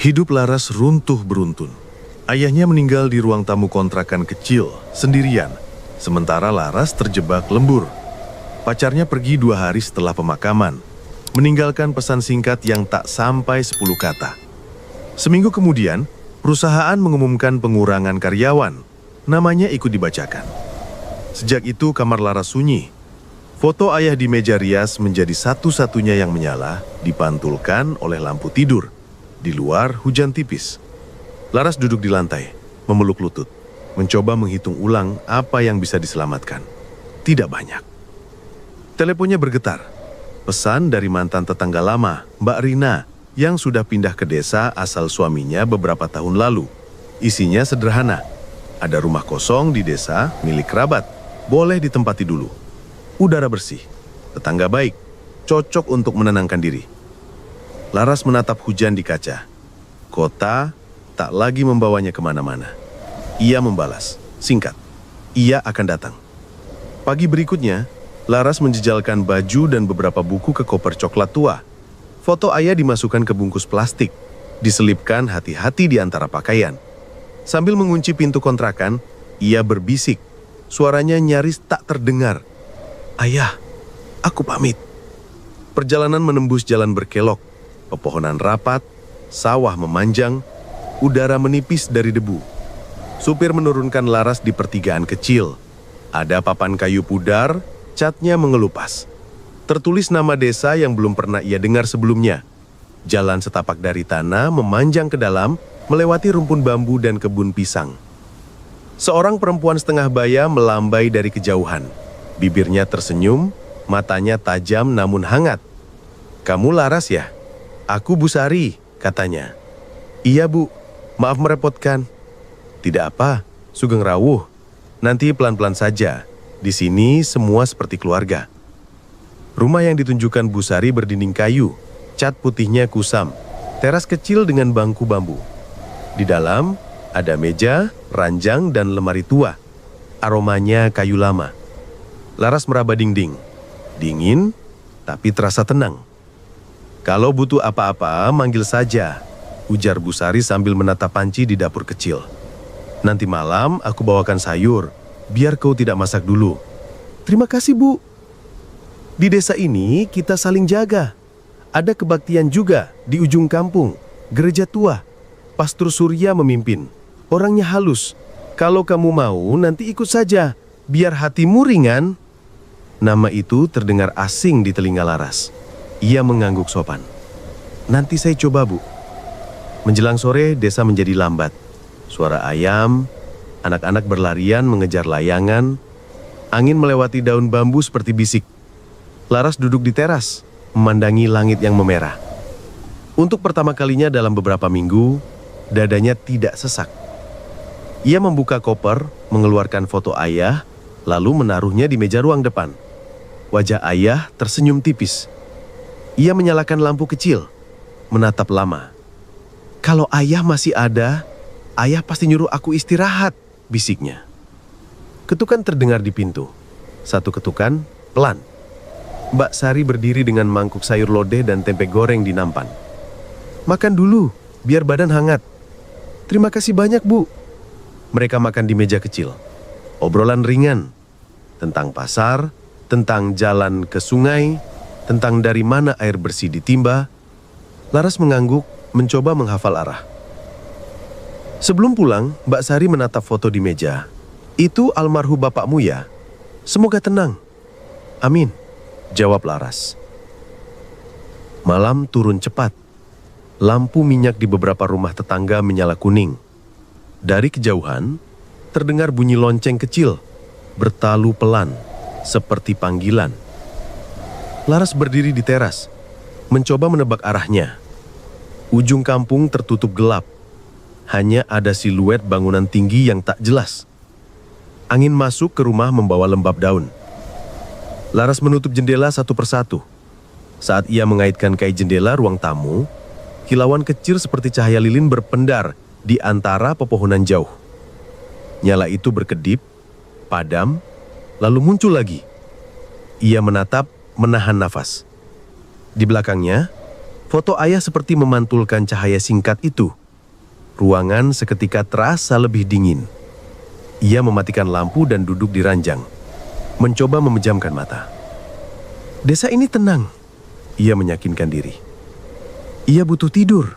Hidup Laras runtuh beruntun. Ayahnya meninggal di ruang tamu kontrakan kecil, sendirian. Sementara Laras terjebak lembur. Pacarnya pergi 2 hari setelah pemakaman, meninggalkan pesan singkat yang tak sampai 10 kata. Seminggu kemudian, perusahaan mengumumkan pengurangan karyawan. Namanya ikut dibacakan. Sejak itu kamar Laras sunyi. Foto ayah di meja rias menjadi satu-satunya yang menyala, dipantulkan oleh lampu tidur. Di luar hujan tipis. Laras duduk di lantai, memeluk lutut, mencoba menghitung ulang apa yang bisa diselamatkan. Tidak banyak. Teleponnya bergetar. Pesan dari mantan tetangga lama, Mbak Rina, yang sudah pindah ke desa asal suaminya beberapa tahun lalu. Isinya sederhana. Ada rumah kosong di desa milik kerabat. Boleh ditempati dulu. Udara bersih. Tetangga baik. Cocok untuk menenangkan diri. Laras menatap hujan di kaca. Kota tak lagi membawanya kemana-mana. Ia membalas, singkat. Ia akan datang. Pagi berikutnya, Laras menjejalkan baju dan beberapa buku ke koper coklat tua. Foto ayah dimasukkan ke bungkus plastik, diselipkan hati-hati di antara pakaian. Sambil mengunci pintu kontrakan, ia berbisik. Suaranya nyaris tak terdengar. Ayah, aku pamit. Perjalanan menembus jalan berkelok. Pepohonan rapat, sawah memanjang, udara menipis dari debu. Supir menurunkan Laras di pertigaan kecil. Ada papan kayu pudar, catnya mengelupas. Tertulis nama desa yang belum pernah ia dengar sebelumnya. Jalan setapak dari tanah memanjang ke dalam, melewati rumpun bambu dan kebun pisang. Seorang perempuan setengah baya melambai dari kejauhan. Bibirnya tersenyum, matanya tajam namun hangat. Kamu Laras ya? Aku Bu Sari, katanya. Iya Bu, maaf merepotkan. Tidak apa, Sugeng rawuh. Nanti pelan-pelan saja. Di sini semua seperti keluarga. Rumah yang ditunjukkan Bu Sari berdinding kayu, cat putihnya kusam, teras kecil dengan bangku bambu. Di dalam ada meja, ranjang, dan lemari tua. Aromanya kayu lama. Laras meraba dinding. Dingin, tapi terasa tenang. Kalau butuh apa-apa, manggil saja, ujar Bu Sari sambil menatap panci di dapur kecil. Nanti malam aku bawakan sayur, biar kau tidak masak dulu. Terima kasih Bu. Di desa ini kita saling jaga. Ada kebaktian juga di ujung kampung, gereja tua. Pastor Surya memimpin. Orangnya halus. Kalau kamu mau, nanti ikut saja, biar hatimu ringan. Nama itu terdengar asing di telinga Laras. Ia mengangguk sopan. Nanti saya coba Bu. Menjelang sore desa menjadi lambat. Suara ayam, anak-anak berlarian mengejar layangan. Angin melewati daun bambu seperti bisik. Laras duduk di teras, memandangi langit yang memerah. Untuk pertama kalinya dalam beberapa minggu, dadanya tidak sesak. Ia membuka koper, mengeluarkan foto ayah, lalu menaruhnya di meja ruang depan. Wajah ayah tersenyum tipis. Ia menyalakan lampu kecil, menatap lama. Kalau ayah masih ada, ayah pasti nyuruh aku istirahat, bisiknya. Ketukan terdengar di pintu. Satu ketukan, pelan. Mbak Sari berdiri dengan mangkuk sayur lodeh dan tempe goreng di nampan. Makan dulu, biar badan hangat. Terima kasih banyak Bu. Mereka makan di meja kecil. Obrolan ringan. Tentang pasar, tentang jalan ke sungai, tentang dari mana air bersih ditimba. Laras mengangguk, mencoba menghafal arah. Sebelum pulang, Mbak Sari menatap foto di meja. Itu almarhum bapakmu ya? Semoga tenang. Amin, jawab Laras. Malam turun cepat. Lampu minyak di beberapa rumah tetangga menyala kuning. Dari kejauhan, terdengar bunyi lonceng kecil, bertalu pelan, seperti panggilan. Laras berdiri di teras, mencoba menebak arahnya. Ujung kampung tertutup gelap. Hanya ada siluet bangunan tinggi yang tak jelas. Angin masuk ke rumah membawa lembab daun. Laras menutup jendela satu persatu. Saat ia mengaitkan kait jendela ruang tamu, kilauan kecil seperti cahaya lilin berpendar di antara pepohonan jauh. Nyala itu berkedip, padam, lalu muncul lagi. Ia menatap, menahan nafas. Di belakangnya, Foto ayah seperti memantulkan cahaya singkat itu. Ruangan seketika terasa lebih dingin. Ia mematikan lampu dan duduk di ranjang, mencoba memejamkan mata. Desa ini tenang, ia meyakinkan diri. Ia butuh tidur.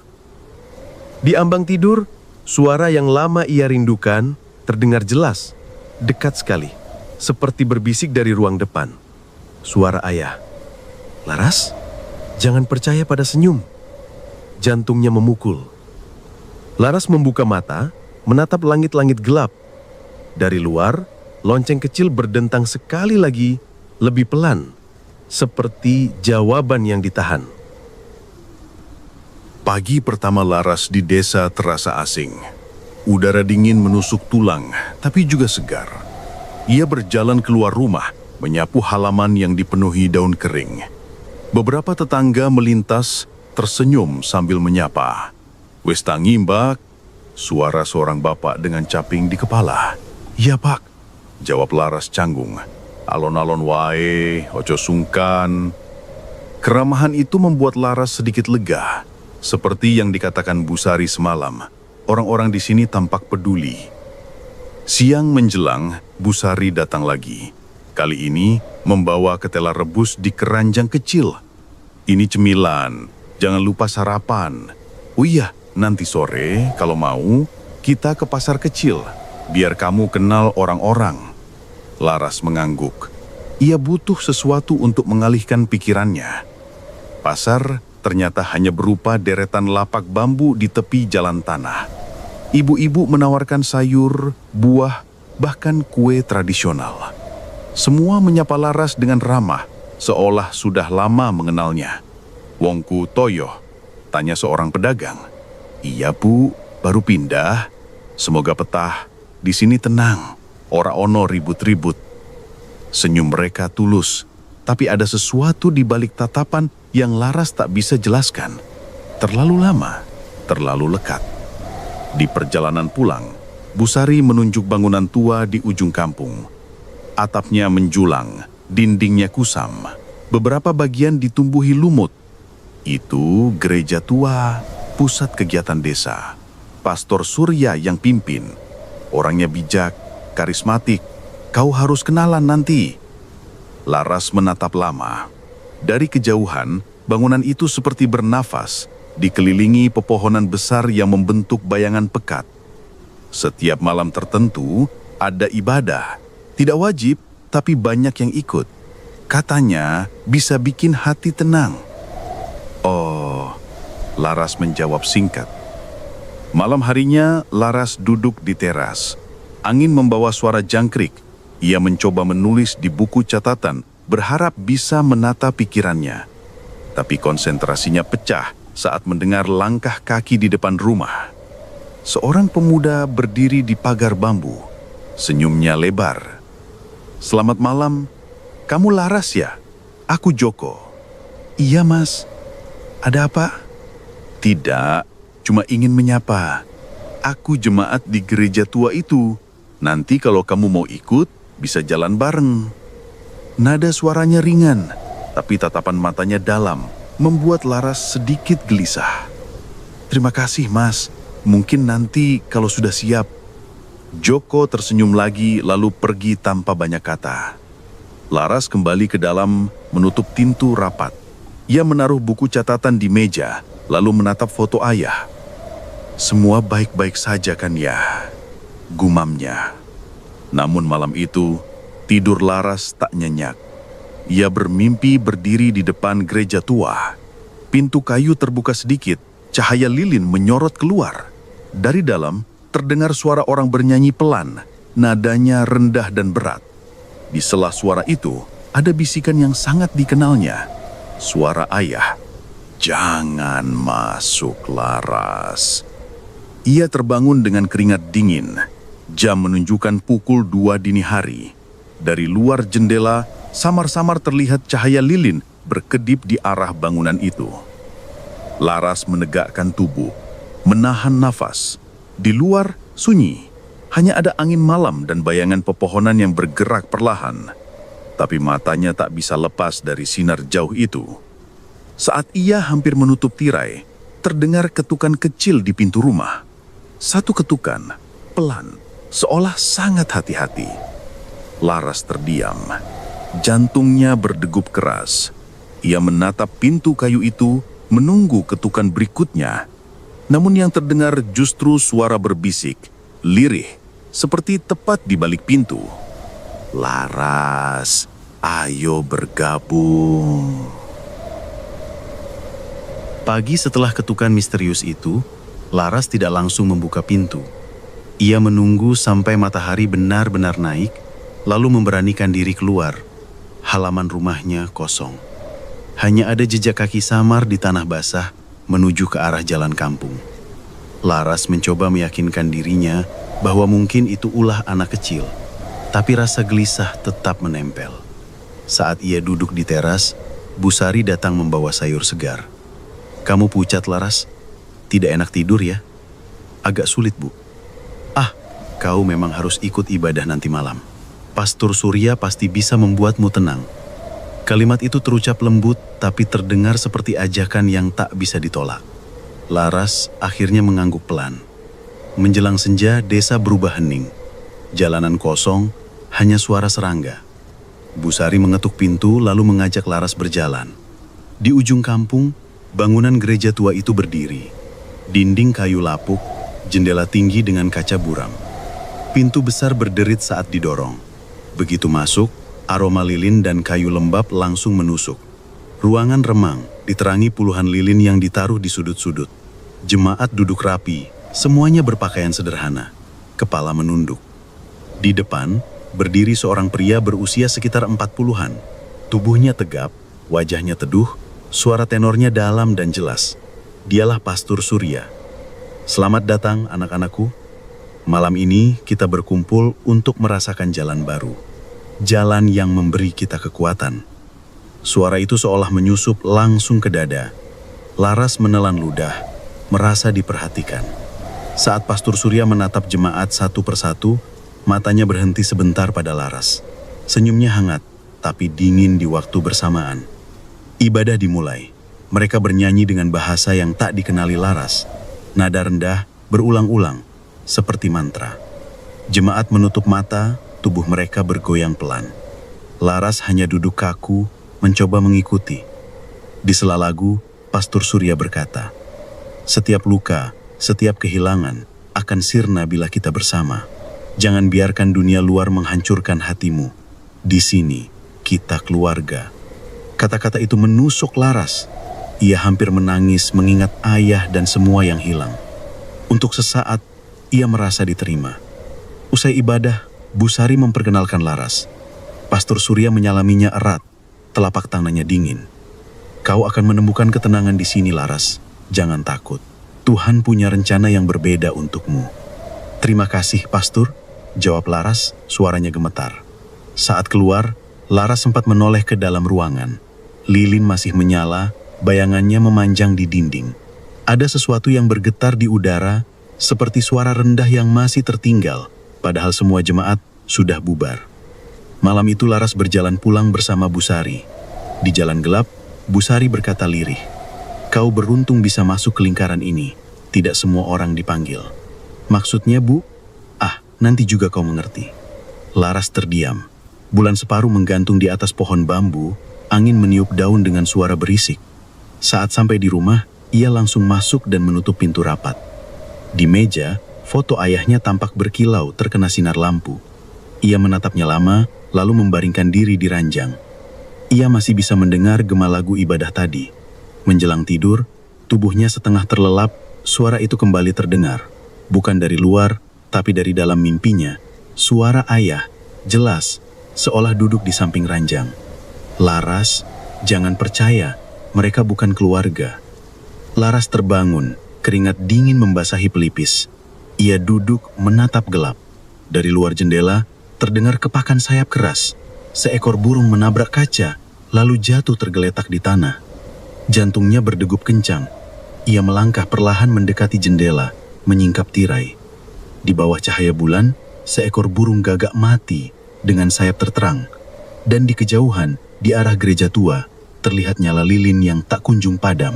Di ambang tidur, suara yang lama ia rindukan terdengar jelas, dekat sekali, seperti berbisik dari ruang depan. Suara ayah. Laras, jangan percaya pada senyum. Jantungnya memukul. Laras membuka mata, menatap langit-langit gelap. Dari luar, lonceng kecil berdentang sekali lagi, lebih pelan, seperti jawaban yang ditahan. Pagi pertama Laras di desa terasa asing. Udara dingin menusuk tulang, tapi juga segar. Ia berjalan keluar rumah, menyapu halaman yang dipenuhi daun kering. Beberapa tetangga melintas, tersenyum sambil menyapa. "Wes tangi, Mbak," suara seorang bapak dengan caping di kepala. "Iya, Pak," jawab Laras canggung. "Alon-alon wae, ojo sungkan." Keramahan itu membuat Laras sedikit lega. Seperti yang dikatakan Bu Sari semalam, orang-orang di sini tampak peduli. Siang menjelang, Bu Sari datang lagi. Kali ini membawa ketela rebus di keranjang kecil. "Ini cemilan, jangan lupa sarapan. Oh iya, nanti sore kalau mau kita ke pasar kecil, biar kamu kenal orang-orang." Laras mengangguk. Ia butuh sesuatu untuk mengalihkan pikirannya. Pasar ternyata hanya berupa deretan lapak bambu di tepi jalan tanah. Ibu-ibu menawarkan sayur, buah, bahkan kue tradisional. Semua menyapa Laras dengan ramah, seolah sudah lama mengenalnya. "Wongku toyo?" tanya seorang pedagang. "Iya, Bu, baru pindah. Semoga betah. Di sini tenang, ora ono ribut-ribut." Senyum mereka tulus, tapi ada sesuatu di balik tatapan yang Laras tak bisa jelaskan. Terlalu lama, terlalu lekat. Di perjalanan pulang, Bu Sari menunjuk bangunan tua di ujung kampung. Atapnya menjulang, dindingnya kusam, beberapa bagian ditumbuhi lumut. Itu gereja tua, pusat kegiatan desa. Pastor Surya yang pimpin. Orangnya bijak, karismatik. Kau harus kenalan nanti. Laras menatap lama. Dari kejauhan, bangunan itu seperti bernafas, dikelilingi pepohonan besar yang membentuk bayangan pekat. Setiap malam tertentu, ada ibadah. Tidak wajib, tapi banyak yang ikut. Katanya bisa bikin hati tenang. "Oh," Laras menjawab singkat. Malam harinya, Laras duduk di teras. Angin membawa suara jangkrik. Ia mencoba menulis di buku catatan, berharap bisa menata pikirannya. Tapi konsentrasinya pecah saat mendengar langkah kaki di depan rumah. Seorang pemuda berdiri di pagar bambu. Senyumnya lebar. "Selamat malam. Kamu Laras ya? Aku Joko." "Iya, Mas. Ada apa?" "Tidak, cuma ingin menyapa. Aku jemaat di gereja tua itu. Nanti kalau kamu mau ikut, bisa jalan bareng." Nada suaranya ringan, tapi tatapan matanya dalam, membuat Laras sedikit gelisah. "Terima kasih, Mas. Mungkin nanti kalau sudah siap." Joko tersenyum lagi lalu pergi tanpa banyak kata. Laras kembali ke dalam, menutup pintu rapat. Ia menaruh buku catatan di meja, lalu menatap foto ayah. "Semua baik-baik saja kan ya?" gumamnya. Namun malam itu, tidur Laras tak nyenyak. Ia bermimpi berdiri di depan gereja tua. Pintu kayu terbuka sedikit, cahaya lilin menyorot keluar. Dari dalam, terdengar suara orang bernyanyi pelan, nadanya rendah dan berat. Di sela suara itu, ada bisikan yang sangat dikenalnya. Suara ayah. "Jangan masuk, Laras." Ia terbangun dengan keringat dingin. Jam menunjukkan pukul 2 dini hari. Dari luar jendela, samar-samar terlihat cahaya lilin berkedip di arah bangunan itu. Laras menegakkan tubuh, menahan nafas. Di luar, sunyi. Hanya ada angin malam dan bayangan pepohonan yang bergerak perlahan. Tapi matanya tak bisa lepas dari sinar jauh itu. Saat ia hampir menutup tirai, terdengar ketukan kecil di pintu rumah. Satu ketukan, pelan, seolah sangat hati-hati. Laras terdiam. Jantungnya berdegup keras. Ia menatap pintu kayu itu, menunggu ketukan berikutnya. Namun yang terdengar justru suara berbisik, lirih, seperti tepat di balik pintu. Laras, ayo bergabung. Pagi setelah ketukan misterius itu, Laras tidak langsung membuka pintu. Ia menunggu sampai matahari benar-benar naik, lalu memberanikan diri keluar. Halaman rumahnya kosong. Hanya ada jejak kaki samar di tanah basah menuju ke arah jalan kampung. Laras mencoba meyakinkan dirinya bahwa mungkin itu ulah anak kecil, tapi rasa gelisah tetap menempel. Saat ia duduk di teras, Busari datang membawa sayur segar. "Kamu pucat, Laras? Tidak enak tidur ya?" "Agak sulit, Bu." "Ah, kau memang harus ikut ibadah nanti malam. Pastor Surya pasti bisa membuatmu tenang." Kalimat itu terucap lembut tapi terdengar seperti ajakan yang tak bisa ditolak. Laras akhirnya mengangguk pelan. Menjelang senja, desa berubah hening. Jalanan kosong, hanya suara serangga. Busari mengetuk pintu lalu mengajak Laras berjalan. Di ujung kampung, bangunan gereja tua itu berdiri. Dinding kayu lapuk, jendela tinggi dengan kaca buram. Pintu besar berderit saat didorong. Begitu masuk, aroma lilin dan kayu lembab langsung menusuk. Ruangan remang, diterangi puluhan lilin yang ditaruh di sudut-sudut. Jemaat duduk rapi, semuanya berpakaian sederhana. Kepala menunduk. Di depan, berdiri seorang pria berusia sekitar 40-an. Tubuhnya tegap, wajahnya teduh, suara tenornya dalam dan jelas. Dialah Pastor Surya. "Selamat datang anak-anakku. Malam ini kita berkumpul untuk merasakan jalan baru. Jalan yang memberi kita kekuatan." Suara itu seolah menyusup langsung ke dada. Laras menelan ludah, merasa diperhatikan. Saat Pastor Surya menatap jemaat satu persatu, matanya berhenti sebentar pada Laras. Senyumnya hangat, tapi dingin di waktu bersamaan. Ibadah dimulai. Mereka bernyanyi dengan bahasa yang tak dikenali Laras. Nada rendah, berulang-ulang, seperti mantra. Jemaat menutup mata, tubuh mereka bergoyang pelan. Laras hanya duduk kaku, mencoba mengikuti. Di sela lagu, Pastor Surya berkata, "Setiap luka, setiap kehilangan akan sirna bila kita bersama. Jangan biarkan dunia luar menghancurkan hatimu. Di sini, kita keluarga." Kata-kata itu menusuk Laras. Ia hampir menangis mengingat ayah dan semua yang hilang. Untuk sesaat, ia merasa diterima. Usai ibadah, Busari memperkenalkan Laras. Pastor Surya menyalaminya erat, telapak tangannya dingin. "Kau akan menemukan ketenangan di sini, Laras. Jangan takut. Tuhan punya rencana yang berbeda untukmu." "Terima kasih, Pastor," jawab Laras, suaranya gemetar. Saat keluar, Laras sempat menoleh ke dalam ruangan. Lilin masih menyala, bayangannya memanjang di dinding. Ada sesuatu yang bergetar di udara, seperti suara rendah yang masih tertinggal, padahal semua jemaat sudah bubar. Malam itu Laras berjalan pulang bersama Busari. Di jalan gelap, Busari berkata lirih, "Kau beruntung bisa masuk ke lingkaran ini. Tidak semua orang dipanggil." "Maksudnya, Bu?" "Ah, nanti juga kau mengerti." Laras terdiam. Bulan separuh menggantung di atas pohon bambu, angin meniup daun dengan suara berisik. Saat sampai di rumah, ia langsung masuk dan menutup pintu rapat. Di meja, foto ayahnya tampak berkilau terkena sinar lampu. Ia menatapnya lama, lalu membaringkan diri di ranjang. Ia masih bisa mendengar gema lagu ibadah tadi. Menjelang tidur, tubuhnya setengah terlelap, suara itu kembali terdengar. Bukan dari luar, tapi dari dalam mimpinya. Suara ayah, jelas, seolah duduk di samping ranjang. "Laras, jangan percaya, mereka bukan keluarga." Laras terbangun, keringat dingin membasahi pelipis. Ia duduk menatap gelap. Dari luar jendela, terdengar kepakan sayap keras. Seekor burung menabrak kaca, lalu jatuh tergeletak di tanah. Jantungnya berdegup kencang. Ia melangkah perlahan mendekati jendela, menyingkap tirai. Di bawah cahaya bulan, seekor burung gagak mati dengan sayap terterang. Dan di kejauhan, di arah gereja tua, terlihat nyala lilin yang tak kunjung padam.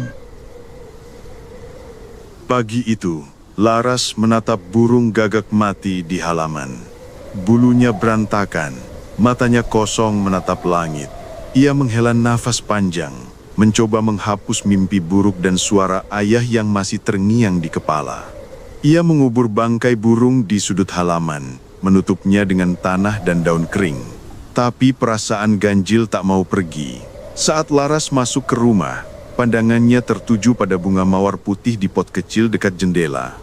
Pagi itu, Laras menatap burung gagak mati di halaman. Bulunya berantakan, matanya kosong menatap langit. Ia menghela nafas panjang, mencoba menghapus mimpi buruk dan suara ayah yang masih terngiang di kepala. Ia mengubur bangkai burung di sudut halaman, menutupnya dengan tanah dan daun kering. Tapi perasaan ganjil tak mau pergi. Saat Laras masuk ke rumah, pandangannya tertuju pada bunga mawar putih di pot kecil dekat jendela.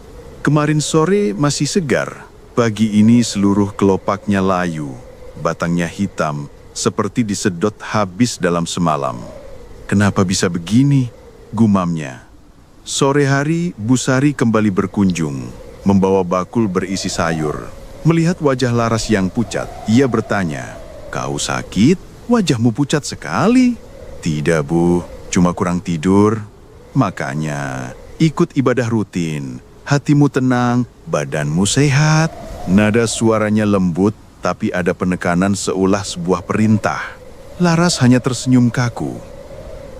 Kemarin sore masih segar, pagi ini seluruh kelopaknya layu, batangnya hitam, seperti disedot habis dalam semalam. Kenapa bisa begini? Gumamnya. Sore hari, Bu Sari kembali berkunjung, membawa bakul berisi sayur. Melihat wajah Laras yang pucat, ia bertanya, "Kau sakit? Wajahmu pucat sekali." "Tidak, Bu. Cuma kurang tidur." "Makanya, ikut ibadah rutin. Hatimu tenang, badanmu sehat." Nada suaranya lembut, tapi ada penekanan seolah sebuah perintah. Laras hanya tersenyum kaku.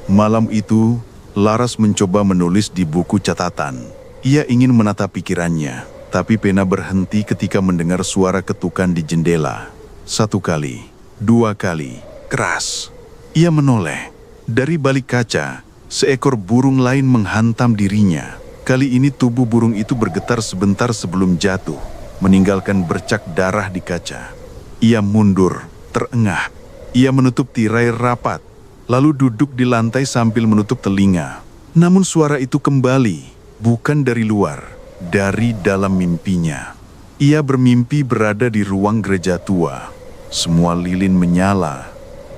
Malam itu, Laras mencoba menulis di buku catatan. Ia ingin menata pikirannya, tapi pena berhenti ketika mendengar suara ketukan di jendela. 1 kali, 2 kali, keras. Ia menoleh. Dari balik kaca, seekor burung lain menghantam dirinya. Kali ini tubuh burung itu bergetar sebentar sebelum jatuh, meninggalkan bercak darah di kaca. Ia mundur, terengah. Ia menutup tirai rapat, lalu duduk di lantai sambil menutup telinga. Namun suara itu kembali, bukan dari luar, dari dalam mimpinya. Ia bermimpi berada di ruang gereja tua. Semua lilin menyala,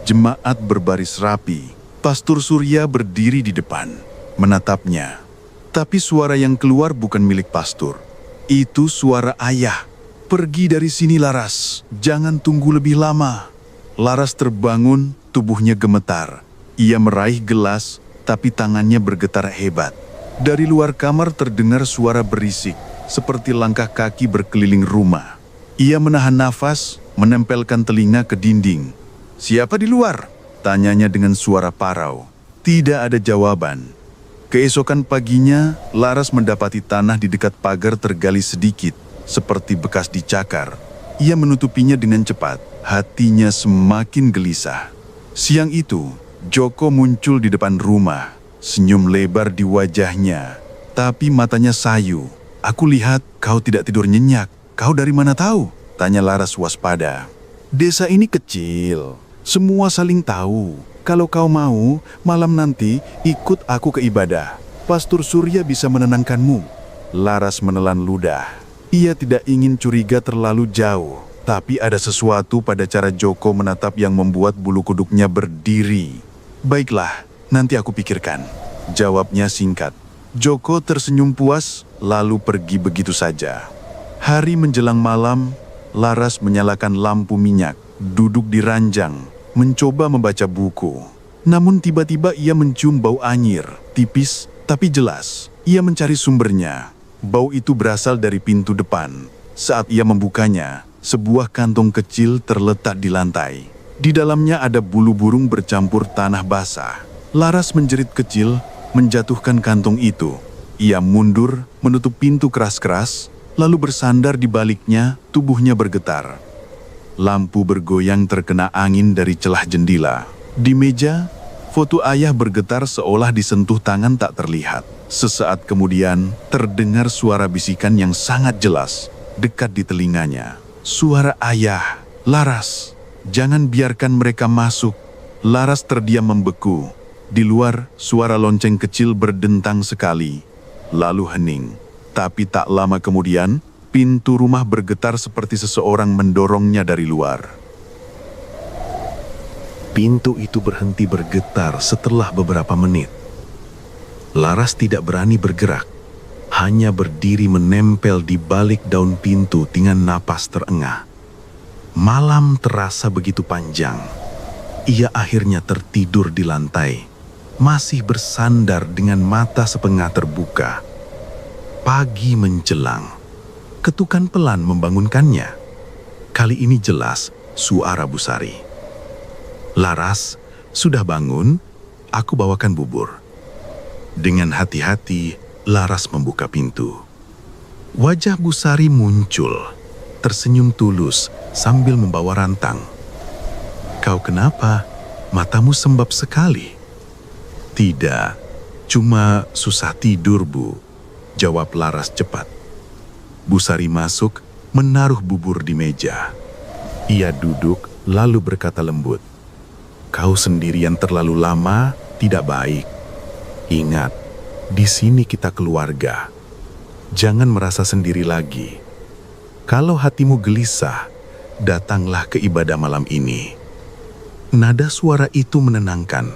jemaat berbaris rapi. Pastor Surya berdiri di depan, menatapnya. Tapi suara yang keluar bukan milik pastor. Itu suara ayah. "Pergi dari sini, Laras. Jangan tunggu lebih lama." Laras terbangun, tubuhnya gemetar. Ia meraih gelas, tapi tangannya bergetar hebat. Dari luar kamar terdengar suara berisik, seperti langkah kaki berkeliling rumah. Ia menahan nafas, menempelkan telinga ke dinding. "Siapa di luar?" tanyanya dengan suara parau. Tidak ada jawaban. Keesokan paginya, Laras mendapati tanah di dekat pagar tergali sedikit, seperti bekas dicakar. Ia menutupinya dengan cepat, hatinya semakin gelisah. Siang itu, Joko muncul di depan rumah, senyum lebar di wajahnya, tapi matanya sayu. "Aku lihat kau tidak tidur nyenyak. Kau dari mana tahu?" tanya Laras waspada. "Desa ini kecil. Semua saling tahu. Kalau kau mau, malam nanti ikut aku ke ibadah. Pastor Surya bisa menenangkanmu." Laras menelan ludah. Ia tidak ingin curiga terlalu jauh, tapi ada sesuatu pada cara Joko menatap yang membuat bulu kuduknya berdiri. "Baiklah, nanti aku pikirkan," jawabnya singkat. Joko tersenyum puas, lalu pergi begitu saja. Hari menjelang malam, Laras menyalakan lampu minyak, duduk di ranjang, mencoba membaca buku. Namun tiba-tiba ia mencium bau anyir, tipis tapi jelas. Ia mencari sumbernya. Bau itu berasal dari pintu depan. Saat ia membukanya, sebuah kantong kecil terletak di lantai. Di dalamnya ada bulu burung bercampur tanah basah. Laras menjerit kecil, menjatuhkan kantong itu. Ia mundur, menutup pintu keras-keras, lalu bersandar di baliknya, tubuhnya bergetar. Lampu bergoyang terkena angin dari celah jendela. Di meja, foto ayah bergetar seolah disentuh tangan tak terlihat. Sesaat kemudian, terdengar suara bisikan yang sangat jelas, dekat di telinganya. Suara ayah, "Laras, jangan biarkan mereka masuk." Laras terdiam membeku. Di luar, suara lonceng kecil berdentang sekali, lalu hening. Tapi tak lama kemudian, pintu rumah bergetar seperti seseorang mendorongnya dari luar. Pintu itu berhenti bergetar setelah beberapa menit. Laras tidak berani bergerak, hanya berdiri menempel di balik daun pintu dengan napas terengah. Malam terasa begitu panjang. Ia akhirnya tertidur di lantai, masih bersandar dengan mata sepengah terbuka. Pagi menjelang. Ketukan pelan membangunkannya. Kali ini jelas suara Bu Sari. "Laras, sudah bangun?" Aku bawakan bubur. Dengan hati-hati, Laras membuka pintu. Wajah Bu Sari muncul, tersenyum tulus sambil membawa rantang. Kau kenapa? Matamu sembab sekali. Tidak, cuma susah tidur, Bu. Jawab Laras cepat. Bu Sari masuk, menaruh bubur di meja. Ia duduk, lalu berkata lembut. Kau sendirian terlalu lama, tidak baik. Ingat, di sini kita keluarga. Jangan merasa sendiri lagi. Kalau hatimu gelisah, datanglah ke ibadah malam ini. Nada suara itu menenangkan,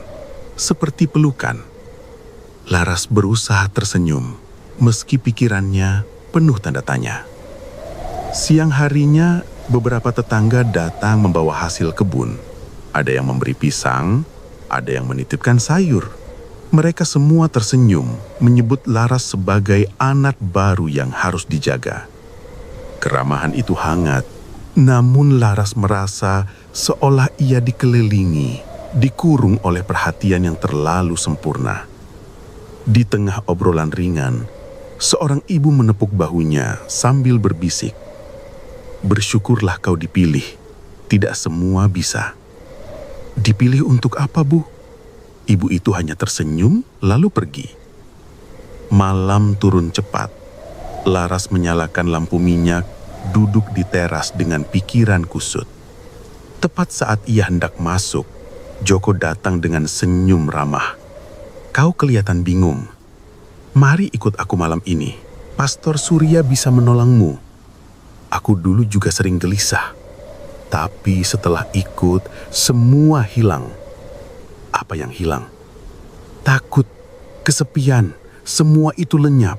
seperti pelukan. Laras berusaha tersenyum, meski pikirannya penuh tanda tanya. Siang harinya, beberapa tetangga datang membawa hasil kebun. Ada yang memberi pisang, ada yang menitipkan sayur. Mereka semua tersenyum, menyebut Laras sebagai anak baru yang harus dijaga. Keramahan itu hangat, namun Laras merasa seolah ia dikelilingi, dikurung oleh perhatian yang terlalu sempurna. Di tengah obrolan ringan, seorang ibu menepuk bahunya sambil berbisik. Bersyukurlah kau dipilih, tidak semua bisa. Dipilih untuk apa, Bu? Ibu itu hanya tersenyum lalu pergi. Malam turun cepat. Laras menyalakan lampu minyak, duduk di teras dengan pikiran kusut. Tepat saat ia hendak masuk, Joko datang dengan senyum ramah. Kau kelihatan bingung. Mari ikut aku malam ini. Pastor Surya bisa menolongmu. Aku dulu juga sering gelisah. Tapi setelah ikut, semua hilang. Apa yang hilang? Takut, kesepian, semua itu lenyap.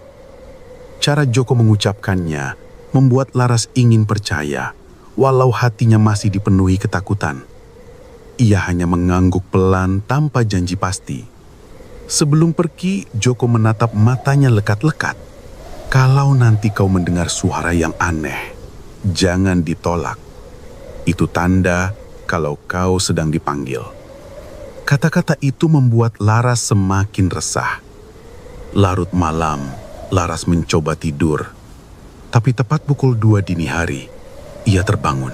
Cara Joko mengucapkannya membuat Laras ingin percaya, walau hatinya masih dipenuhi ketakutan. Ia hanya mengangguk pelan tanpa janji pasti. Sebelum pergi, Joko menatap matanya lekat-lekat. Kalau nanti kau mendengar suara yang aneh, jangan ditolak. Itu tanda kalau kau sedang dipanggil. Kata-kata itu membuat Laras semakin resah. Larut malam, Laras mencoba tidur. Tapi tepat pukul 2 dini hari, ia terbangun.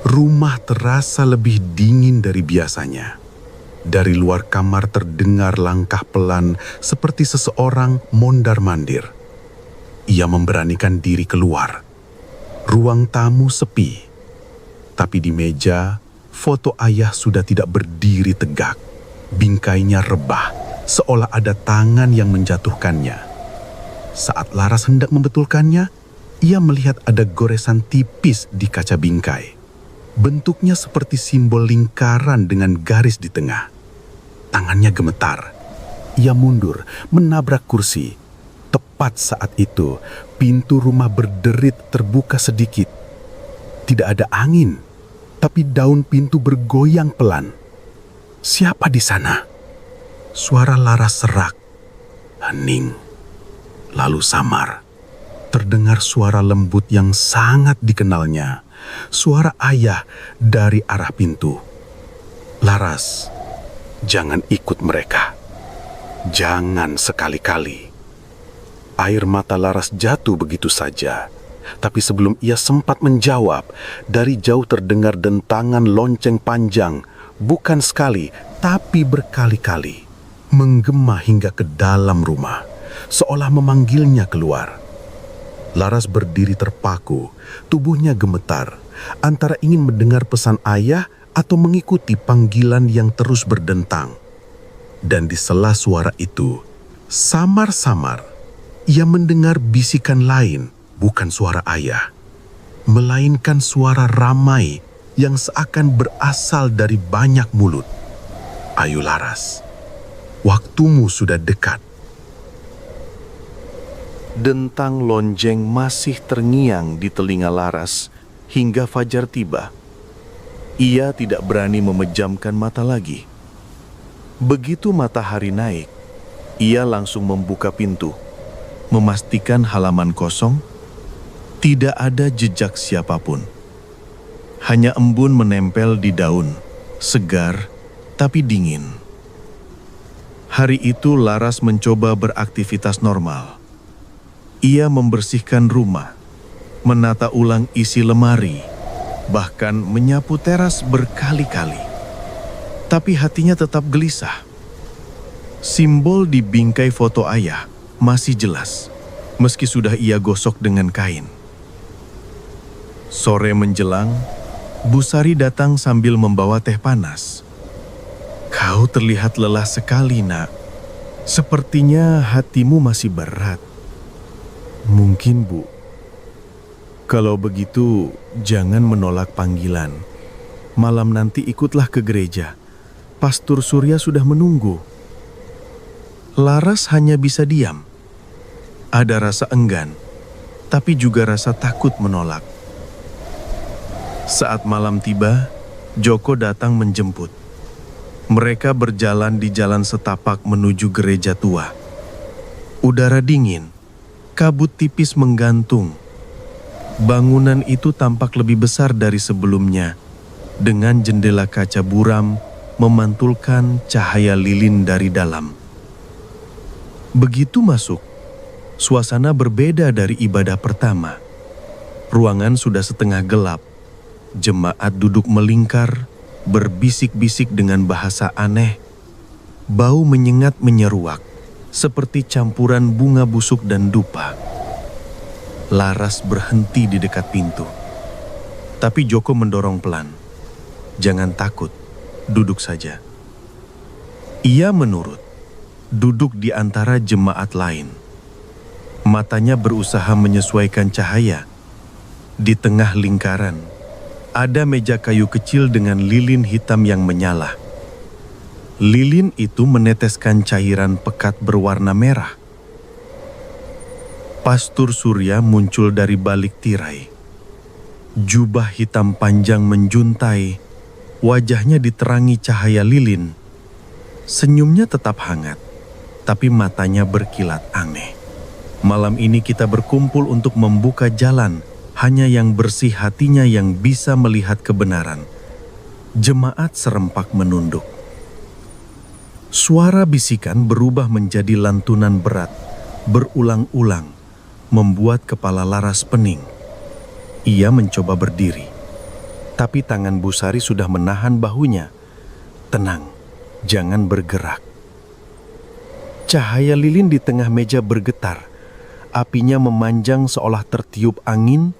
Rumah terasa lebih dingin dari biasanya. Dari luar kamar terdengar langkah pelan seperti seseorang mondar-mandir. Ia memberanikan diri keluar. Ruang tamu sepi. Tapi di meja, foto ayah sudah tidak berdiri tegak. Bingkainya rebah, seolah ada tangan yang menjatuhkannya. Saat Laras hendak membetulkannya, ia melihat ada goresan tipis di kaca bingkai. Bentuknya seperti simbol lingkaran dengan garis di tengah. Tangannya gemetar. Ia mundur, menabrak kursi. Tepat saat itu, pintu rumah berderit terbuka sedikit. Tidak ada angin, tapi daun pintu bergoyang pelan. Siapa di sana? Suara Laras serak, hening, lalu samar. Terdengar suara lembut yang sangat dikenalnya. Suara ayah dari arah pintu. Laras, jangan ikut mereka. Jangan sekali-kali. Air mata Laras jatuh begitu saja. Tapi sebelum ia sempat menjawab, dari jauh terdengar dentangan lonceng panjang, bukan sekali, tapi berkali-kali, menggema hingga ke dalam rumah, seolah memanggilnya keluar. Laras berdiri terpaku, tubuhnya gemetar, antara ingin mendengar pesan ayah atau mengikuti panggilan yang terus berdentang. Dan di sela suara itu, samar-samar, ia mendengar bisikan lain. Bukan suara ayah, melainkan suara ramai yang seakan berasal dari banyak mulut. Ayo Laras, waktumu sudah dekat. Dentang lonjeng masih terngiang di telinga Laras hingga fajar tiba. Ia tidak berani memejamkan mata lagi. Begitu matahari naik, ia langsung membuka pintu, memastikan halaman kosong. Tidak ada jejak siapapun. Hanya embun menempel di daun, segar tapi dingin. Hari itu Laras mencoba beraktivitas normal. Ia membersihkan rumah, menata ulang isi lemari, bahkan menyapu teras berkali-kali. Tapi hatinya tetap gelisah. Simbol di bingkai foto ayah masih jelas, meski sudah ia gosok dengan kain. Sore menjelang, Bu Sari datang sambil membawa teh panas. "Kau terlihat lelah sekali, Nak. Sepertinya hatimu masih berat." "Mungkin, Bu. Kalau begitu, jangan menolak panggilan. Malam nanti ikutlah ke gereja. Pastor Surya sudah menunggu." Laras hanya bisa diam. Ada rasa enggan, tapi juga rasa takut menolak. Saat malam tiba, Joko datang menjemput. Mereka berjalan di jalan setapak menuju gereja tua. Udara dingin, kabut tipis menggantung. Bangunan itu tampak lebih besar dari sebelumnya, dengan jendela kaca buram memantulkan cahaya lilin dari dalam. Begitu masuk, suasana berbeda dari ibadah pertama. Ruangan sudah setengah gelap. Jemaat duduk melingkar, berbisik-bisik dengan bahasa aneh. Bau menyengat menyeruak, seperti campuran bunga busuk dan dupa. Laras berhenti di dekat pintu. Tapi Joko mendorong pelan. "Jangan takut, duduk saja." Ia menurut, duduk di antara jemaat lain. Matanya berusaha menyesuaikan cahaya. Di tengah lingkaran, ada meja kayu kecil dengan lilin hitam yang menyala. Lilin itu meneteskan cairan pekat berwarna merah. Pastor Surya muncul dari balik tirai. Jubah hitam panjang menjuntai, wajahnya diterangi cahaya lilin. Senyumnya tetap hangat, tapi matanya berkilat aneh. "Malam ini kita berkumpul untuk membuka jalan. Hanya yang bersih hatinya yang bisa melihat kebenaran." Jemaat serempak menunduk. Suara bisikan berubah menjadi lantunan berat, berulang-ulang, membuat kepala Laras pening. Ia mencoba berdiri, tapi tangan Bu Sari sudah menahan bahunya. "Tenang, jangan bergerak." Cahaya lilin di tengah meja bergetar. Apinya memanjang seolah tertiup angin.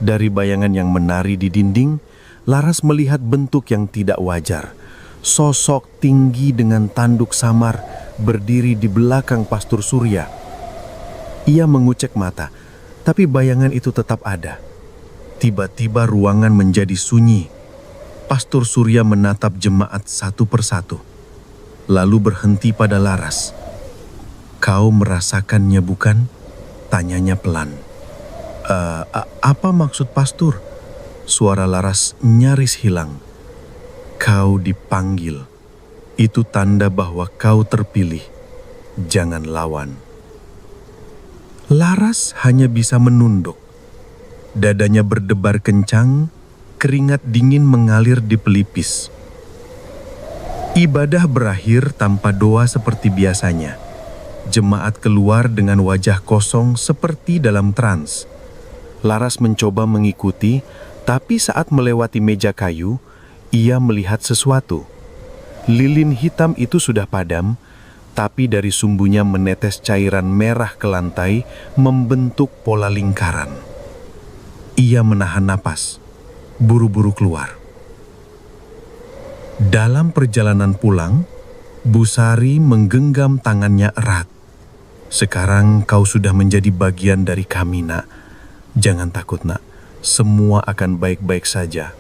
Dari bayangan yang menari di dinding, Laras melihat bentuk yang tidak wajar. Sosok tinggi dengan tanduk samar berdiri di belakang Pastor Surya. Ia mengucek mata, tapi bayangan itu tetap ada. Tiba-tiba ruangan menjadi sunyi. Pastor Surya menatap jemaat satu persatu, lalu berhenti pada Laras. "Kau merasakannya bukan?" tanyanya pelan. Apa maksud pastor?" Suara Laras nyaris hilang. "Kau dipanggil. Itu tanda bahwa kau terpilih. Jangan lawan." Laras hanya bisa menunduk. Dadanya berdebar kencang, keringat dingin mengalir di pelipis. Ibadah berakhir tanpa doa seperti biasanya. Jemaat keluar dengan wajah kosong seperti dalam trans. Laras mencoba mengikuti, tapi saat melewati meja kayu, ia melihat sesuatu. Lilin hitam itu sudah padam, tapi dari sumbunya menetes cairan merah ke lantai, membentuk pola lingkaran. Ia menahan napas, buru-buru keluar. Dalam perjalanan pulang, Bu Sari menggenggam tangannya erat. "Sekarang kau sudah menjadi bagian dari kami, Nak. Jangan takut, Nak. Semua akan baik-baik saja."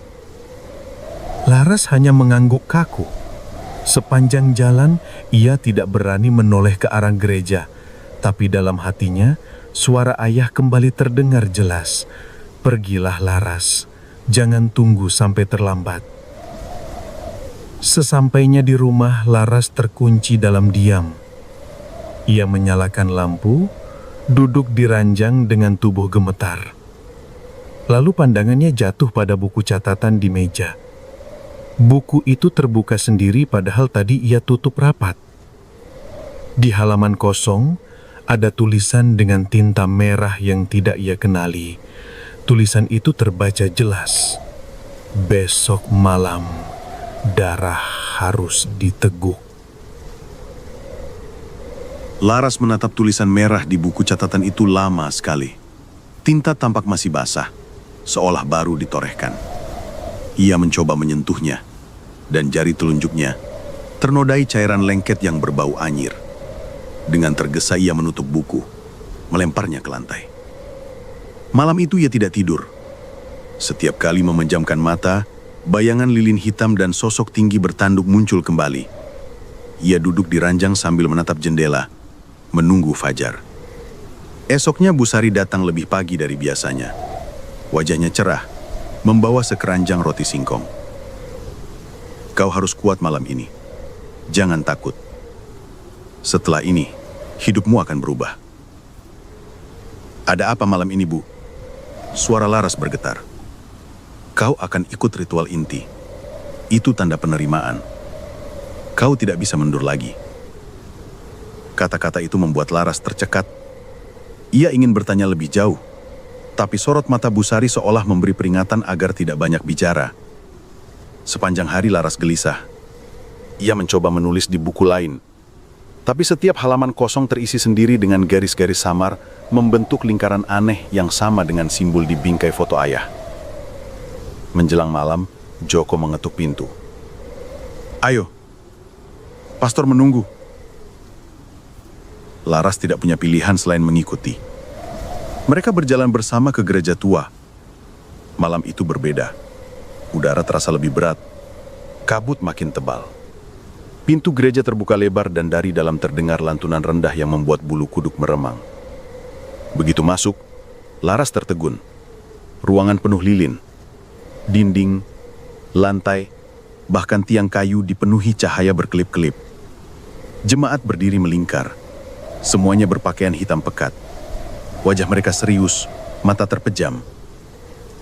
Laras hanya mengangguk kaku. Sepanjang jalan, ia tidak berani menoleh ke arah gereja. Tapi dalam hatinya, suara ayah kembali terdengar jelas. "Pergilah, Laras. Jangan tunggu sampai terlambat." Sesampainya di rumah, Laras terkunci dalam diam. Ia menyalakan lampu, duduk di ranjang dengan tubuh gemetar. Lalu pandangannya jatuh pada buku catatan di meja. Buku itu terbuka sendiri padahal tadi ia tutup rapat. Di halaman kosong, ada tulisan dengan tinta merah yang tidak ia kenali. Tulisan itu terbaca jelas. Besok malam, darah harus diteguk. Laras menatap tulisan merah di buku catatan itu lama sekali. Tinta tampak masih basah, seolah baru ditorehkan. Ia mencoba menyentuhnya, dan jari telunjuknya ternodai cairan lengket yang berbau anyir. Dengan tergesa ia menutup buku, melemparnya ke lantai. Malam itu ia tidak tidur. Setiap kali memejamkan mata, bayangan lilin hitam dan sosok tinggi bertanduk muncul kembali. Ia duduk di ranjang sambil menatap jendela, menunggu fajar. Esoknya Busari datang lebih pagi dari biasanya. Wajahnya cerah, membawa sekeranjang roti singkong. Kau harus kuat malam ini. Jangan takut. Setelah ini, hidupmu akan berubah. Ada apa malam ini, Bu? Suara Laras bergetar. Kau akan ikut ritual inti. Itu tanda penerimaan. Kau tidak bisa mundur lagi. Kata-kata itu membuat Laras tercekat. Ia ingin bertanya lebih jauh, tapi sorot mata Busari seolah memberi peringatan agar tidak banyak bicara. Sepanjang hari Laras gelisah. Ia mencoba menulis di buku lain, tapi setiap halaman kosong terisi sendiri dengan garis-garis samar, membentuk lingkaran aneh yang sama dengan simbol di bingkai foto ayah. Menjelang malam, Joko mengetuk pintu. Ayo, pastor menunggu. Laras tidak punya pilihan selain mengikuti. Mereka berjalan bersama ke gereja tua. Malam itu berbeda. Udara terasa lebih berat. Kabut makin tebal. Pintu gereja terbuka lebar dan dari dalam terdengar lantunan rendah yang membuat bulu kuduk meremang. Begitu masuk, Laras tertegun. Ruangan penuh lilin. Dinding, lantai, bahkan tiang kayu dipenuhi cahaya berkelip-kelip. Jemaat berdiri melingkar. Semuanya berpakaian hitam pekat. Wajah mereka serius, mata terpejam.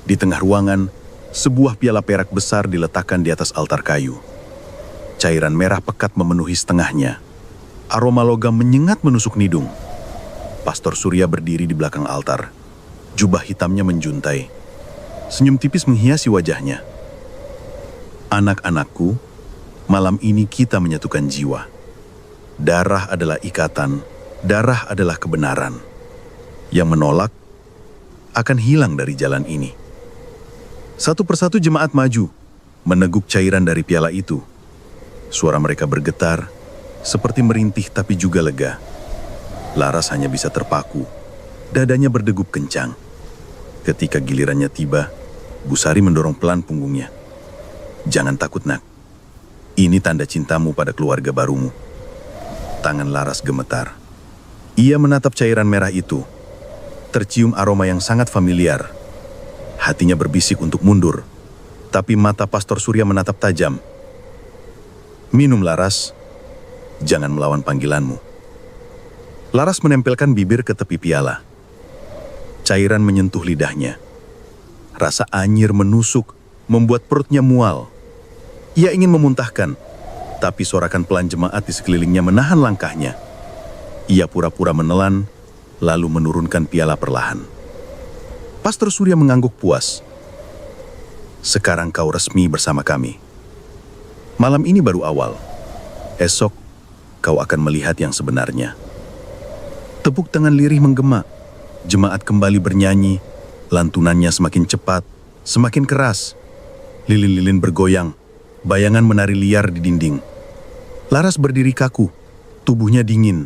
Di tengah ruangan, sebuah piala perak besar diletakkan di atas altar kayu. Cairan merah pekat memenuhi setengahnya. Aroma logam menyengat menusuk hidung. Pastor Surya berdiri di belakang altar. Jubah hitamnya menjuntai. Senyum tipis menghiasi wajahnya. Anak-anakku, malam ini kita menyatukan jiwa. Darah adalah ikatan, darah adalah kebenaran. Yang menolak akan hilang dari jalan ini. Satu persatu jemaat maju, meneguk cairan dari piala itu. Suara mereka bergetar, seperti merintih tapi juga lega. Laras hanya bisa terpaku, dadanya berdegup kencang. Ketika gilirannya tiba, Busari mendorong pelan punggungnya. Jangan takut, nak. Ini tanda cintamu pada keluarga barumu. Tangan Laras gemetar. Ia menatap cairan merah itu. Tercium aroma yang sangat familiar. Hatinya berbisik untuk mundur, tapi mata Pastor Surya menatap tajam. Minum, Laras. Jangan melawan panggilanmu. Laras menempelkan bibir ke tepi piala. Cairan menyentuh lidahnya. Rasa anyir menusuk, membuat perutnya mual. Ia ingin memuntahkan, tapi sorakan pelan jemaat di sekelilingnya menahan langkahnya. Ia pura-pura menelan, lalu menurunkan piala perlahan. Pastor Surya mengangguk puas. Sekarang kau resmi bersama kami. Malam ini baru awal. Esok, kau akan melihat yang sebenarnya. Tepuk tangan lirih menggema. Jemaat kembali bernyanyi. Lantunannya semakin cepat, semakin keras. Lilin-lilin bergoyang. Bayangan menari liar di dinding. Laras berdiri kaku. Tubuhnya dingin.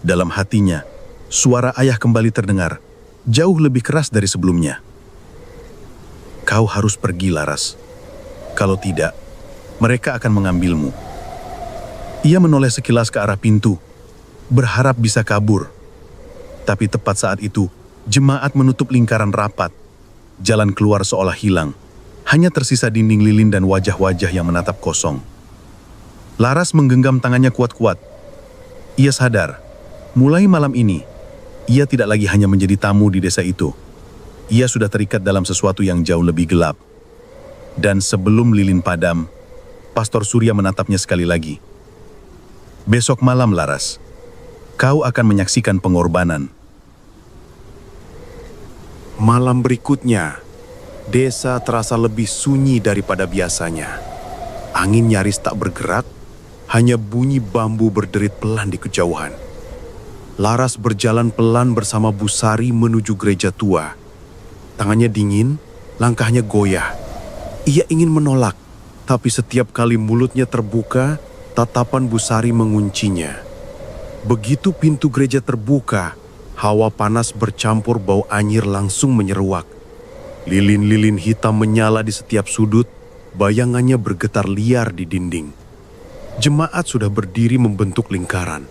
Dalam hatinya, suara ayah kembali terdengar. Jauh lebih keras dari sebelumnya. Kau harus pergi, Laras. Kalau tidak, mereka akan mengambilmu. Ia menoleh sekilas ke arah pintu, berharap bisa kabur. Tapi tepat saat itu, jemaat menutup lingkaran rapat. Jalan keluar seolah hilang. Hanya tersisa dinding lilin dan wajah-wajah yang menatap kosong. Laras menggenggam tangannya kuat-kuat. Ia sadar, mulai malam ini, ia tidak lagi hanya menjadi tamu di desa itu. Ia sudah terikat dalam sesuatu yang jauh lebih gelap. Dan sebelum lilin padam, Pastor Surya menatapnya sekali lagi. Besok malam, Laras, kau akan menyaksikan pengorbanan. Malam berikutnya, desa terasa lebih sunyi daripada biasanya. Angin nyaris tak bergerak, hanya bunyi bambu berderit pelan di kejauhan. Laras berjalan pelan bersama Busari menuju gereja tua. Tangannya dingin, langkahnya goyah. Ia ingin menolak, tapi setiap kali mulutnya terbuka, tatapan Busari menguncinya. Begitu pintu gereja terbuka, hawa panas bercampur bau anyir langsung menyeruak. Lilin-lilin hitam menyala di setiap sudut, bayangannya bergetar liar di dinding. Jemaat sudah berdiri membentuk lingkaran.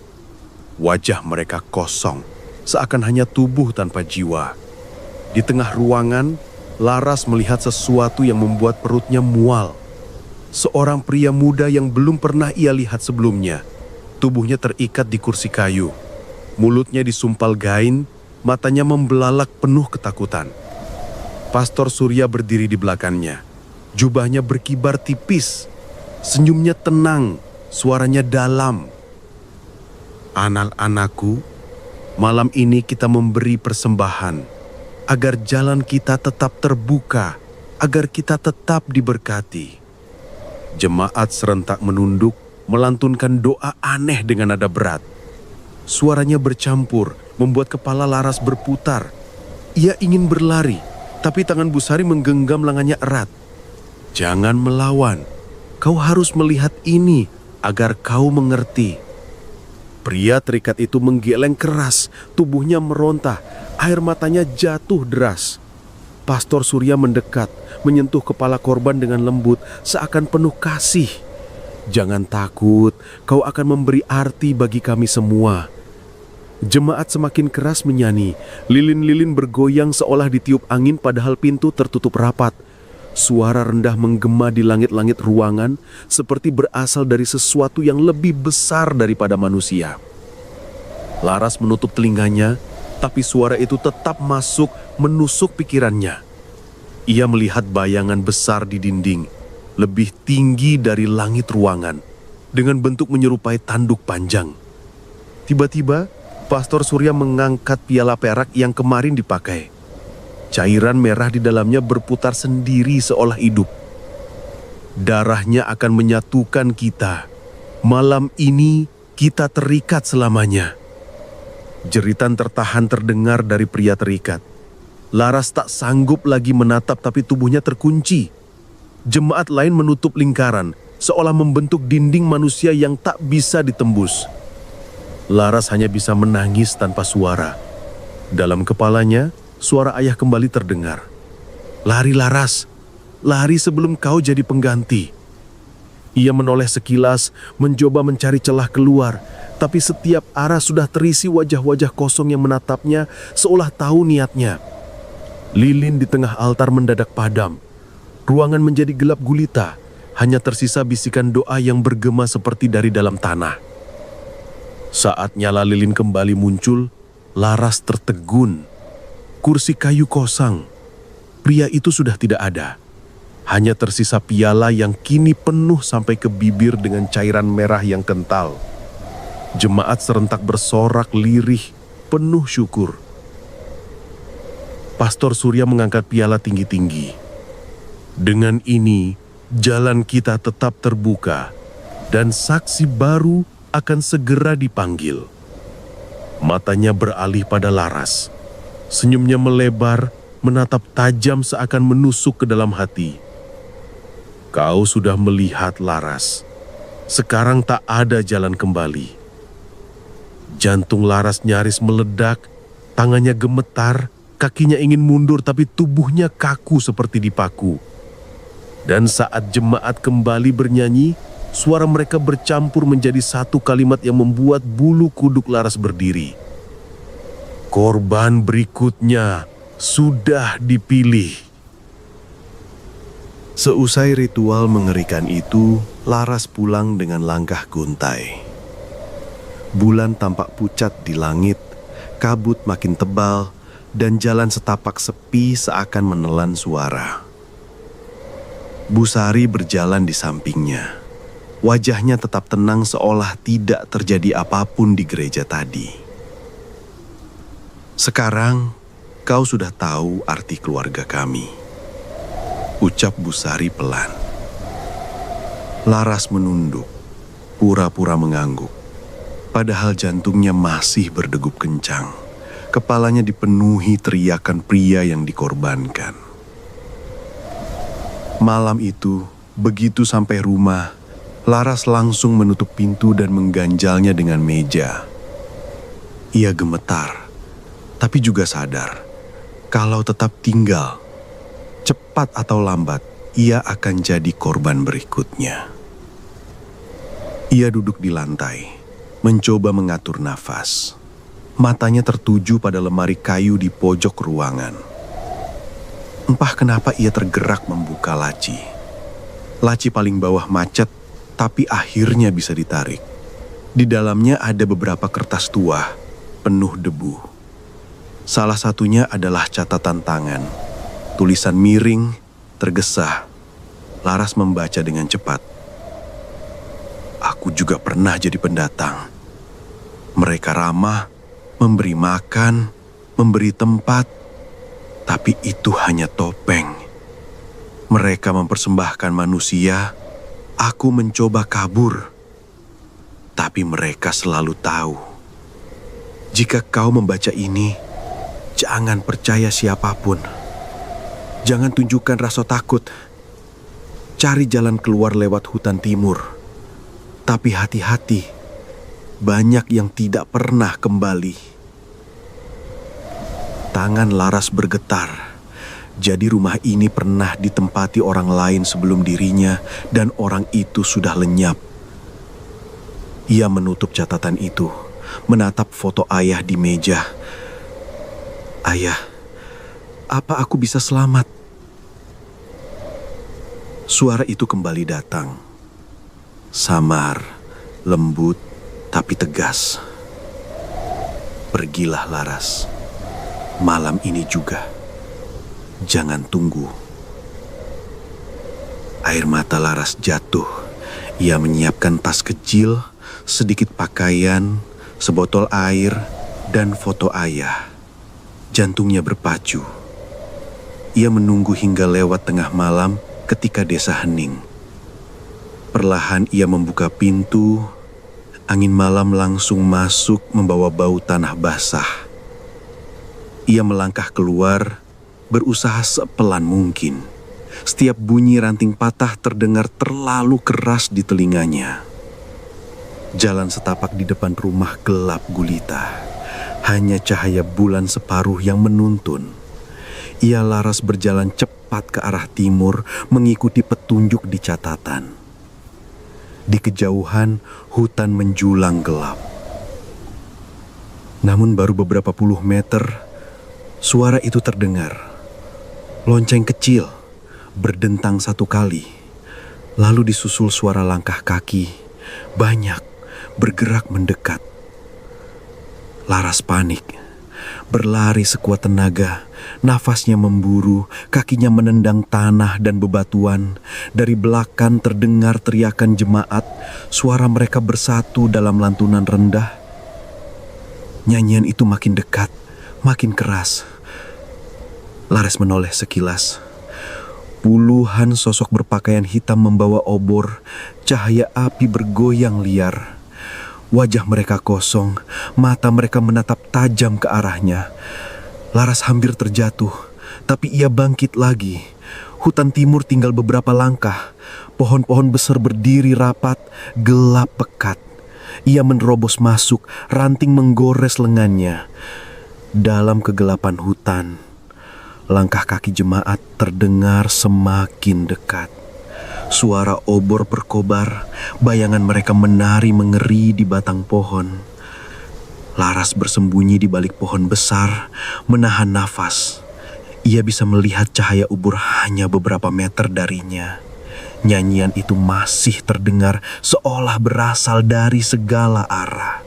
Wajah mereka kosong, seakan hanya tubuh tanpa jiwa. Di tengah ruangan, Laras melihat sesuatu yang membuat perutnya mual. Seorang pria muda yang belum pernah ia lihat sebelumnya. Tubuhnya terikat di kursi kayu. Mulutnya disumpal gain, matanya membelalak penuh ketakutan. Pastor Surya berdiri di belakangnya. Jubahnya berkibar tipis. Senyumnya tenang, suaranya dalam. Anak-anakku, malam ini kita memberi persembahan agar jalan kita tetap terbuka, agar kita tetap diberkati. Jemaat serentak menunduk, melantunkan doa aneh dengan nada berat. Suaranya bercampur, membuat kepala Laras berputar. Ia ingin berlari, tapi tangan Busari menggenggam lengannya erat. Jangan melawan, kau harus melihat ini agar kau mengerti. Pria terikat itu menggeleng keras, tubuhnya meronta, air matanya jatuh deras. Pastor Surya mendekat, menyentuh kepala korban dengan lembut, seakan penuh kasih. Jangan takut, kau akan memberi arti bagi kami semua. Jemaat semakin keras menyanyi, lilin-lilin bergoyang seolah ditiup angin padahal pintu tertutup rapat. Suara rendah menggema di langit-langit ruangan seperti berasal dari sesuatu yang lebih besar daripada manusia. Laras menutup telinganya, tapi suara itu tetap masuk menusuk pikirannya. Ia melihat bayangan besar di dinding, lebih tinggi dari langit ruangan, dengan bentuk menyerupai tanduk panjang. Tiba-tiba, Pastor Surya mengangkat piala perak yang kemarin dipakai. Cairan merah di dalamnya berputar sendiri seolah hidup. Darahnya akan menyatukan kita. Malam ini kita terikat selamanya. Jeritan tertahan terdengar dari pria terikat. Laras tak sanggup lagi menatap tapi tubuhnya terkunci. Jemaat lain menutup lingkaran, seolah membentuk dinding manusia yang tak bisa ditembus. Laras hanya bisa menangis tanpa suara. Dalam kepalanya, suara ayah kembali terdengar. Lari Laras, lari sebelum kau jadi pengganti. Ia menoleh sekilas, mencoba mencari celah keluar, tapi setiap arah sudah terisi wajah-wajah kosong yang menatapnya seolah tahu niatnya. Lilin di tengah altar mendadak padam. Ruangan menjadi gelap gulita, hanya tersisa bisikan doa yang bergema seperti dari dalam tanah. Saat nyala lilin kembali muncul, Laras tertegun. Kursi kayu kosong. Pria itu sudah tidak ada. Hanya tersisa piala yang kini penuh sampai ke bibir dengan cairan merah yang kental. Jemaat serentak bersorak lirih, penuh syukur. Pastor Surya mengangkat piala tinggi-tinggi. Dengan ini, jalan kita tetap terbuka dan saksi baru akan segera dipanggil. Matanya beralih pada Laras. Senyumnya melebar, menatap tajam seakan menusuk ke dalam hati. Kau sudah melihat Laras. Sekarang tak ada jalan kembali. Jantung Laras nyaris meledak, tangannya gemetar, kakinya ingin mundur tapi tubuhnya kaku seperti dipaku. Dan saat jemaat kembali bernyanyi, suara mereka bercampur menjadi satu kalimat yang membuat bulu kuduk Laras berdiri. Korban berikutnya sudah dipilih. Seusai ritual mengerikan itu, Laras pulang dengan langkah guntai. Bulan tampak pucat di langit, kabut makin tebal, dan jalan setapak sepi seakan menelan suara. Busari berjalan di sampingnya. Wajahnya tetap tenang seolah tidak terjadi apapun di gereja tadi. Sekarang kau sudah tahu arti keluarga kami, ucap Bu Sari pelan. Laras menunduk, pura-pura mengangguk. Padahal jantungnya masih berdegup kencang. Kepalanya dipenuhi teriakan pria yang dikorbankan. Malam itu, begitu sampai rumah, Laras langsung menutup pintu dan mengganjalnya dengan meja. Ia gemetar, tapi juga sadar kalau tetap tinggal, cepat atau lambat, ia akan jadi korban berikutnya. Ia duduk di lantai, mencoba mengatur nafas. Matanya tertuju pada lemari kayu di pojok ruangan. Entah kenapa ia tergerak membuka laci. Laci paling bawah macet, tapi akhirnya bisa ditarik. Di dalamnya ada beberapa kertas tua, penuh debu. Salah satunya adalah catatan tangan. Tulisan miring, tergesa. Laras membaca dengan cepat. Aku juga pernah jadi pendatang. Mereka ramah, memberi makan, memberi tempat, tapi itu hanya topeng. Mereka mempersembahkan manusia, aku mencoba kabur. Tapi mereka selalu tahu. Jika kau membaca ini, jangan percaya siapapun. Jangan tunjukkan rasa takut. Cari jalan keluar lewat hutan timur. Tapi hati-hati, banyak yang tidak pernah kembali. Tangan Laras bergetar. Jadi rumah ini pernah ditempati orang lain sebelum dirinya dan orang itu sudah lenyap. Ia menutup catatan itu, menatap foto ayah di meja. Ayah, apa aku bisa selamat? Suara itu kembali datang. Samar, lembut, tapi tegas. Pergilah Laras. Malam ini juga. Jangan tunggu. Air mata Laras jatuh. Ia menyiapkan tas kecil, sedikit pakaian, sebotol air, dan foto ayah. Jantungnya berpacu. Ia menunggu hingga lewat tengah malam ketika desa hening. Perlahan ia membuka pintu. Angin malam langsung masuk membawa bau tanah basah. Ia melangkah keluar, berusaha sepelan mungkin. Setiap bunyi ranting patah terdengar terlalu keras di telinganya. Jalan setapak di depan rumah gelap gulita. Hanya cahaya bulan separuh yang menuntun. Ia Laras berjalan cepat ke arah timur, mengikuti petunjuk di catatan. Di kejauhan, hutan menjulang gelap. Namun baru beberapa puluh meter, suara itu terdengar. Lonceng kecil, berdentang satu kali. Lalu disusul suara langkah kaki, banyak, bergerak mendekat. Laras panik, berlari sekuat tenaga, nafasnya memburu, kakinya menendang tanah dan bebatuan. Dari belakang terdengar teriakan jemaat, suara mereka bersatu dalam lantunan rendah. Nyanyian itu makin dekat, makin keras. Laras menoleh sekilas. Puluhan sosok berpakaian hitam membawa obor, cahaya api bergoyang liar. Wajah mereka kosong, mata mereka menatap tajam ke arahnya. Laras hampir terjatuh, tapi ia bangkit lagi. Hutan timur tinggal beberapa langkah. Pohon-pohon besar berdiri rapat, gelap pekat. Ia menerobos masuk, ranting menggores lengannya. Dalam kegelapan hutan, langkah kaki jemaat terdengar semakin dekat. Suara obor berkobar, bayangan mereka menari mengeri di batang pohon. Laras bersembunyi di balik pohon besar, menahan nafas. Ia bisa melihat cahaya ubur hanya beberapa meter darinya. Nyanyian itu masih terdengar seolah berasal dari segala arah.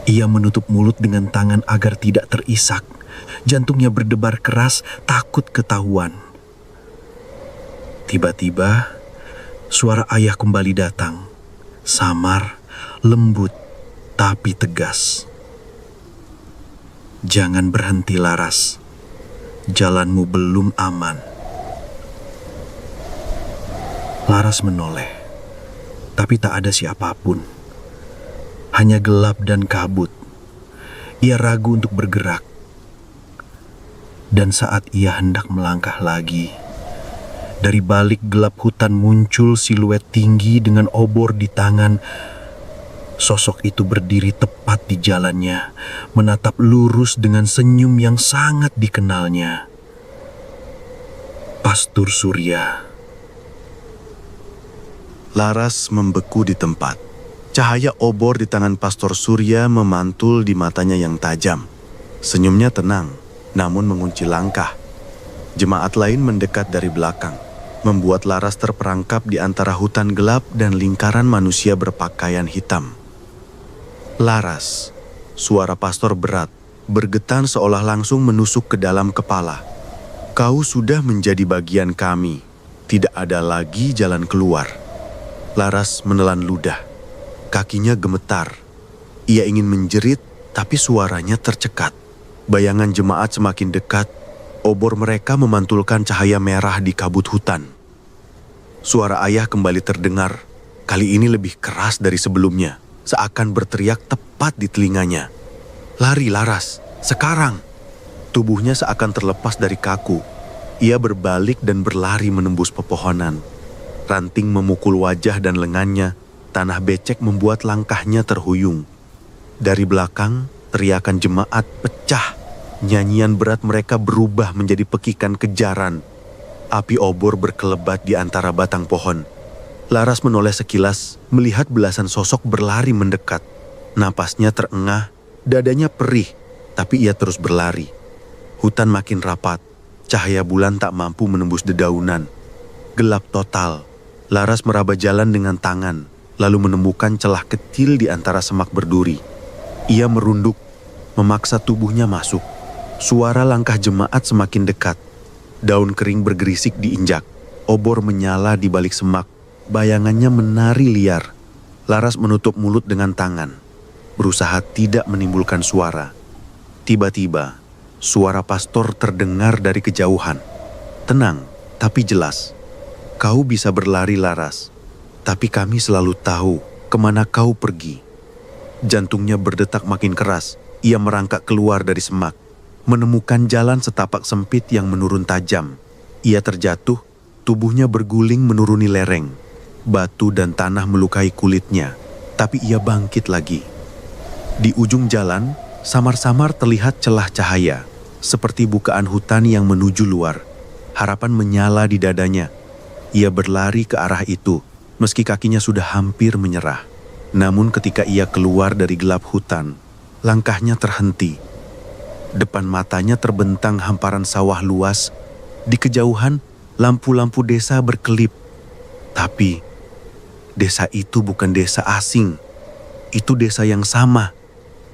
Ia menutup mulut dengan tangan agar tidak terisak. Jantungnya berdebar keras, takut ketahuan. Tiba-tiba, suara ayah kembali datang. Samar, lembut, tapi tegas. Jangan berhenti, Laras. Jalanmu belum aman. Laras menoleh, tapi tak ada siapapun. Hanya gelap dan kabut. Ia ragu untuk bergerak. Dan saat ia hendak melangkah lagi, dari balik gelap hutan muncul siluet tinggi dengan obor di tangan. Sosok itu berdiri tepat di jalannya, menatap lurus dengan senyum yang sangat dikenalnya. Pastur Surya. Laras membeku di tempat. Cahaya obor di tangan Pastor Surya memantul di matanya yang tajam. Senyumnya tenang, namun mengunci langkah. Jemaat lain mendekat dari belakang, membuat Laras terperangkap di antara hutan gelap dan lingkaran manusia berpakaian hitam. Laras, suara pastor berat, bergetar seolah langsung menusuk ke dalam kepala. Kau sudah menjadi bagian kami, tidak ada lagi jalan keluar. Laras menelan ludah, kakinya gemetar. Ia ingin menjerit, tapi suaranya tercekat. Bayangan jemaat semakin dekat, obor mereka memantulkan cahaya merah di kabut hutan. Suara ayah kembali terdengar, kali ini lebih keras dari sebelumnya. Seakan berteriak tepat di telinganya. Lari Laras, sekarang! Tubuhnya seakan terlepas dari kaku. Ia berbalik dan berlari menembus pepohonan. Ranting memukul wajah dan lengannya, tanah becek membuat langkahnya terhuyung. Dari belakang, teriakan jemaat pecah. Nyanyian berat mereka berubah menjadi pekikan kejaran. Api obor berkelebat di antara batang pohon. Laras menoleh sekilas, melihat belasan sosok berlari mendekat. Napasnya terengah, dadanya perih, tapi ia terus berlari. Hutan makin rapat, cahaya bulan tak mampu menembus dedaunan. Gelap total. Laras meraba jalan dengan tangan, lalu menemukan celah kecil di antara semak berduri. Ia merunduk, memaksa tubuhnya masuk. Suara langkah jemaat semakin dekat. Daun kering bergerisik diinjak. Obor menyala di balik semak. Bayangannya menari liar. Laras menutup mulut dengan tangan, berusaha tidak menimbulkan suara. Tiba-tiba, suara pastor terdengar dari kejauhan. Tenang, tapi jelas. Kau bisa berlari Laras, tapi kami selalu tahu kemana kau pergi. Jantungnya berdetak makin keras. Ia merangkak keluar dari semak, menemukan jalan setapak sempit yang menurun tajam. Ia terjatuh, tubuhnya berguling menuruni lereng. Batu dan tanah melukai kulitnya, tapi ia bangkit lagi. Di ujung jalan, samar-samar terlihat celah cahaya, seperti bukaan hutan yang menuju luar. Harapan menyala di dadanya. Ia berlari ke arah itu, meski kakinya sudah hampir menyerah. Namun ketika ia keluar dari gelap hutan, langkahnya terhenti. Depan matanya terbentang hamparan sawah luas. Di kejauhan, lampu-lampu desa berkelip. Tapi desa itu bukan desa asing. Itu desa yang sama.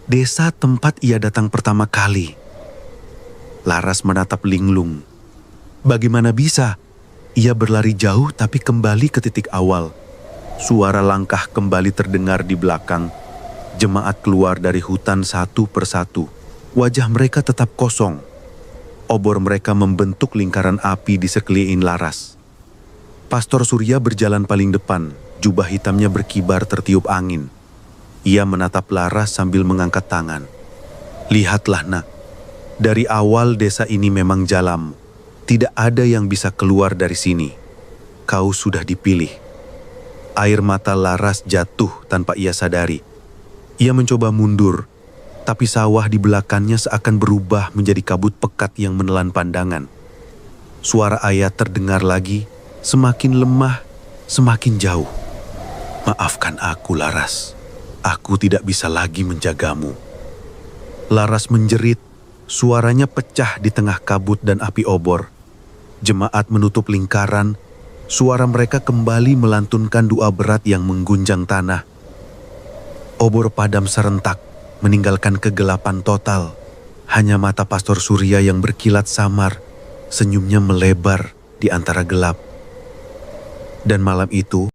Desa tempat ia datang pertama kali. Laras menatap linglung. Bagaimana bisa? Ia berlari jauh tapi kembali ke titik awal. Suara langkah kembali terdengar di belakang. Jemaat keluar dari hutan satu persatu. Wajah mereka tetap kosong. Obor mereka membentuk lingkaran api di sekeliling Laras. Pastor Surya berjalan paling depan. Jubah hitamnya berkibar tertiup angin. Ia menatap Laras sambil mengangkat tangan. Lihatlah nak, dari awal desa ini memang jalam. Tidak ada yang bisa keluar dari sini. Kau sudah dipilih. Air mata Laras jatuh tanpa ia sadari. Ia mencoba mundur, tapi sawah di belakangnya seakan berubah menjadi kabut pekat yang menelan pandangan. Suara ayah terdengar lagi, semakin lemah, semakin jauh. Maafkan aku Laras, aku tidak bisa lagi menjagamu. Laras menjerit, suaranya pecah di tengah kabut dan api obor. Jemaat menutup lingkaran, suara mereka kembali melantunkan doa berat yang menggunjang tanah. Obor padam serentak, meninggalkan kegelapan total. Hanya mata Pastor Surya yang berkilat samar, senyumnya melebar di antara gelap. Dan malam itu,